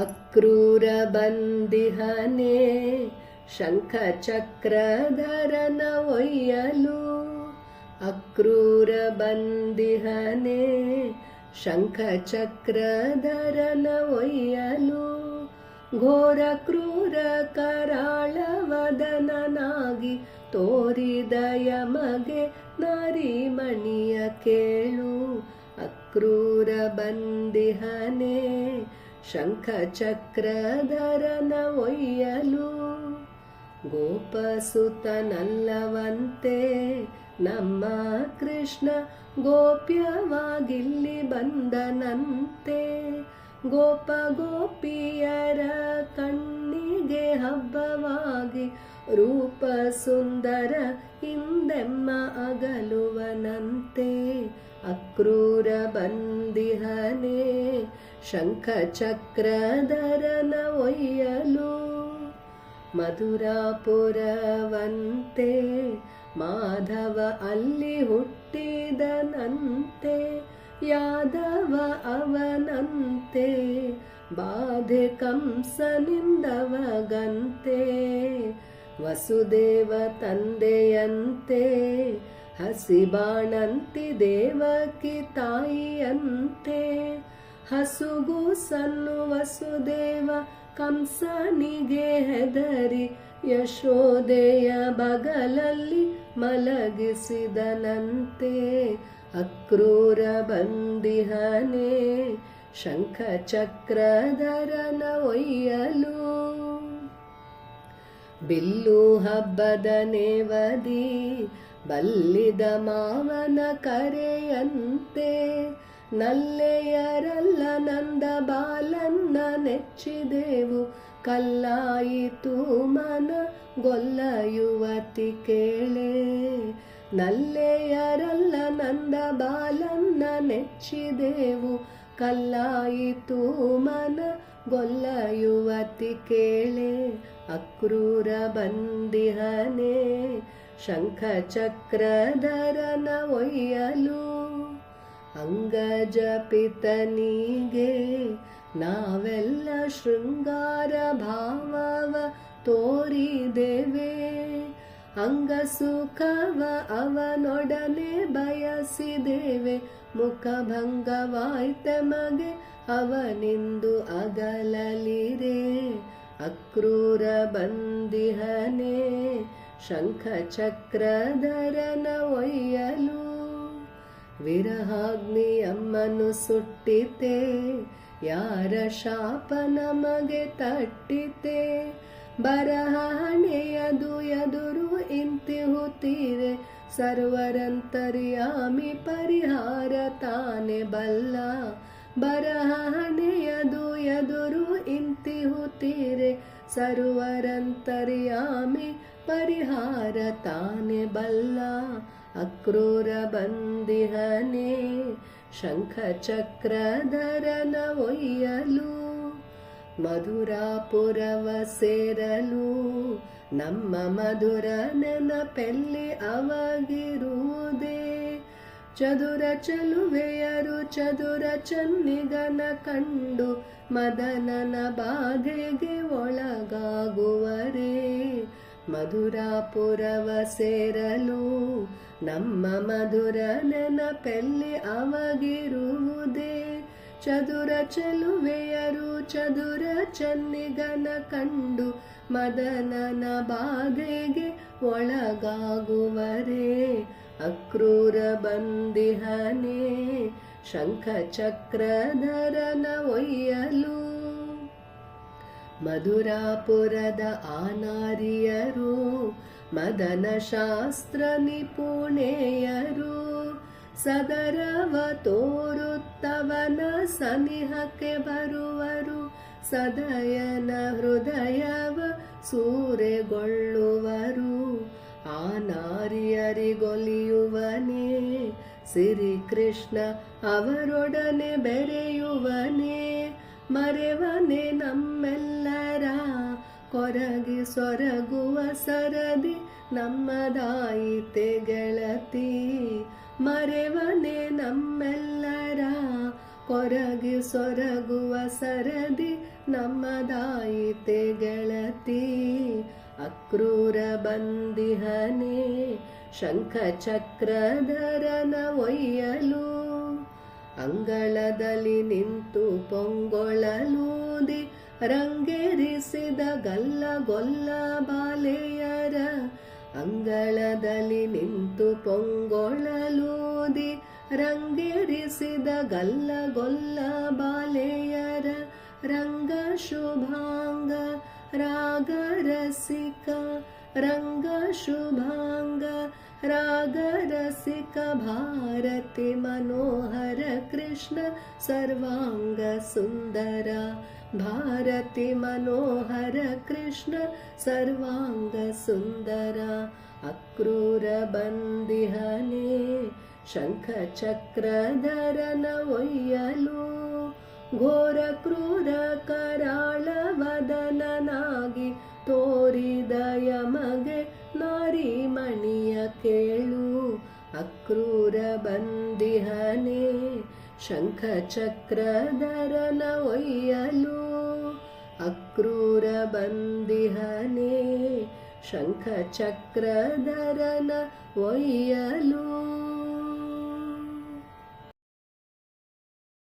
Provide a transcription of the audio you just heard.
ಅಕ್ರೂರ ಬಂದಿಹನೆ ಶಂಖಚಕ್ರಧರನ ಒಯ್ಯಲು. ಅಕ್ರೂರ ಬಂದಿಹನೆ ಶಂಖಚಕ್ರಧರನ ಒಯ್ಯಲು. ಘೋರ ಕ್ರೂರ ಕರಾಳವದನನಾಗಿ ತೋರಿದ ಯಮಗೆ ನಾರಿಮಣಿಯ ಕೇಳು. ಅಕ್ರೂರ ಬಂದಿಹನೆ ಶಂಖಚಕ್ರಧರನ ಒಯ್ಯಲು. ಗೋಪಸುತನಲ್ಲವಂತೆ ನಮ್ಮ ಕೃಷ್ಣ ಗೋಪ್ಯವಾಗಿಲ್ಲಿ ಬಂದನಂತೆ. ಗೋಪ ಗೋಪಿಯರ ಕಣ್ಣಿಗೆ ಹಬ್ಬವಾಗಿ ರೂಪ ಸುಂದರ ಹಿಂದೆಮ್ಮ ಅಗಲುವನಂತೆ. ಅಕ್ರೂರ ಬಂದಿಹನೆ ಶಂಖಚಕ್ರಧರನ ಒಯ್ಯಲು. ಮಧುರಾಪುರವಂತೆ ಮಾಧವ ಅಲ್ಲಿ ಹುಟ್ಟಿದನಂತೆ. ಯಾದವ ಅವನಂತೆ ಬಾಧೆ ಕಂಸನಿಂದವಗಂತೆ. ವಸುದೇವ ತಂದೆಯಂತೆ ಹಸಿಬಾಣಂತಿ ದೇವಕಿ ತಾಯಿಯಂತೆ. ಹಸುಗು ಸನ್ನು ವಸುದೇವ ಕಂಸನಿಗೆ ಹೆದರಿ ಯಶೋದೆಯ ಬಗಲಲ್ಲಿ ಮಲಗಿಸಿದನಂತೆ. ಅಕ್ರೂರ ಬಂದಿಹನೆ ಶಂಖಚಕ್ರಧರನ ಒಯ್ಯಲು. ಬಿಲ್ಲು ಹಬ್ಬದ ನೇವದಿ ಬಲ್ಲಿದ ಮಾವನ ಕರೆಯಂತೆ. ನಲ್ಲೆಯರಲ್ಲ ನಂದ ಬಾಲನ್ನ ನೆಚ್ಚಿದೆವು. ಕಲ್ಲಾಯಿತು ಮನ ಗೊಲ್ಲ ಯುವತಿ ಕೇಳೆ. ನಲ್ಲೆಯರಲ್ಲ ನಂದ ಬಾಲನ್ನ ನೆಚ್ಚಿದೆವು. ಕಲ್ಲಾಯಿತು ಮನ ಗೊಲ್ಲ ಯುವತಿ ಕೇಳೆ. ಅಕ್ರೂರ ಬಂದಿಹನೆ ಶಂಖಚಕ್ರಧರನ ಒಯ್ಯಲು. ಅಂಗಜಪಿತನಿಗೆ ನಾವೆಲ್ಲ ಶೃಂಗಾರ ಭಾವವ ತೋರಿದೆವೆ. ಅಂಗಸುಖವ ಅವನೊಡನೆ ಬಯಸಿದೆವೆ. ಮುಖಭಂಗವಾಯ್ತಮಗೆ ಅವನಿಂದು ಅಗಲಲಿರೆ. ಅಕ್ರೂರ ಬಂದಿಹನೆ ಶಂಖಚಕ್ರಧರನ ಒಯ್ಯಲು. ವಿರಹಾಗ್ನಿ ಅಮ್ಮನು ಸುಟ್ಟಿತೆ. ಯಾರ ಶಾಪ ನಮಗೆ ತಟ್ಟಿತೆ. ಬರಹಣೆಯದು ಎದುರು ಇಂತಿಹುತ್ತೀರೆ. ಸರ್ವರಂತರ್ಯಾಮಿ ಪರಿಹಾರ ತಾನೆ ಬಲ್ಲ. ಬರಹಣೆಯದು ಎದುರು ಇಂತಿಹುತ್ತೀರೆ. ಸರ್ವರಂತರ್ಯಾಮಿ ಪರಿಹಾರ ತಾನೆ ಬಲ್ಲ. ಅಕ್ರೂರ ಬಂದಿಹನೆ ಶಂಖಚಕ್ರಧರನ ಒಯ್ಯಲು. ಮಧುರಾಪುರವ ಸೇರಲು ನಮ್ಮ ಮಧುರ ನೆನಪೆಲ್ಲಿ ಅವಗಿರುವುದೇ. ಚದುರ ಚಲುವೆಯರು ಚದುರ ಚನ್ನಿಗನ ಕಂಡು ಮದನನ ಬಾಧೆಗೆ ಒಳಗಾಗುವರೇ. ಮಧುರಾಪುರವ ಸೇರಲು ನಮ್ಮ ಮಧುರ ನೆನಪೆಲ್ಲಿ ಅವಗಿರುವುದೇ. ಚದುರ ಚಲುವೆಯರು ಚದುರ ಚನ್ನಿಗನ ಕಂಡು ಮದನನ ಬಾಧೆಗೆ ಒಳಗಾಗುವರೇ. ಅಕ್ರೂರ ಬಂದಿಹನೆ ಶಂಖಚಕ್ರಧರನ ಒಯ್ಯಲು. ಮಧುರಾಪುರದ ಆನಾರಿಯರು ಮದನ ಶಾಸ್ತ್ರ ನಿಪುಣೆಯರು. ಸದರವ ತೋರುತ್ತವನ ಸನಿಹಕ್ಕೆ ಬರುವರು. ಸದಯನ ಹೃದಯವ ಸೂರೆಗೊಳ್ಳುವರು. ಆ ನಾರಿಯರಿಗೊಲಿಯುವನೇ ಸಿರಿಕೃಷ್ಣ ಅವರೊಡನೆ ಬೆರೆಯುವನೇ. ಮರೆವನೆ ನಮ್ಮೆಲ್ಲರ ಕೊರಗಿ ಸೊರಗುವ ಸರದಿ ನಮ್ಮದಾಯಿತೆ ಗೆಳತಿ. ಮರೆವನೆ ನಮ್ಮೆಲ್ಲರ ಕೊರಗಿ ಸೊರಗುವ ಸರದಿ ನಮ್ಮದಾಯಿತೆ ಗೆಳತಿ. ಅಕ್ರೂರ ಬಂದಿಹನೆ ಶಂಖ ಚಕ್ರಧರನ ಒಯ್ಯಲು, ಅಂಗಳದಲ್ಲಿ ನಿಂತು ಪೊಂಗೊಳಲೂದಿ ರಂಗೇರಿಸಿದ ಗಲ್ಲಗೊಲ್ಲ ಬಾಲೆಯರ. ಅಂಗಳದಲ್ಲಿ ನಿಂತು ಪೊಂಗೊಳಲೂದಿ ರಂಗೇರಿಸಿದ ಗಲ್ಲಗೊಲ್ಲ ಬಾಲೆಯರ. ರಂಗ ಶುಭಾಂಗ ರಾಗರಸಿಕ, ರಂಗ ಶುಭಾಂಗ ರಾಗರಸಿಕ, ಭಾರತಿ ಮನೋಹರ ಕೃಷ್ಣ ಸರ್ವಾಂಗ ಸುಂದರ. ಭಾರತಿ ಮನೋಹರ ಕೃಷ್ಣ ಸರ್ವಾಂಗ ಸುಂದರ. ಅಕ್ರೂರ ಬಂದಿಹನೆ ಶಂಖ ಚಕ್ರಧರನ ಒಯ್ಯಲು, ಘೋರ ಕ್ರೂರ ಕರಾಳ ವದನನಾಗಿ ತೋರಿದ ಯಮಗೆ ನಾರಿಮಣಿಯ ಕೇಳು. ಅಕ್ರೂರ ಬಂದಿಹನೆ ಶಂಖ ಚಕ್ರಧರನ ಒಯ್ಯಲು, ಅಕ್ರೂರ ಬಂದಿಹನೆ ಶಂಖ ಚಕ್ರಧರನ ಒಯ್ಯಲು.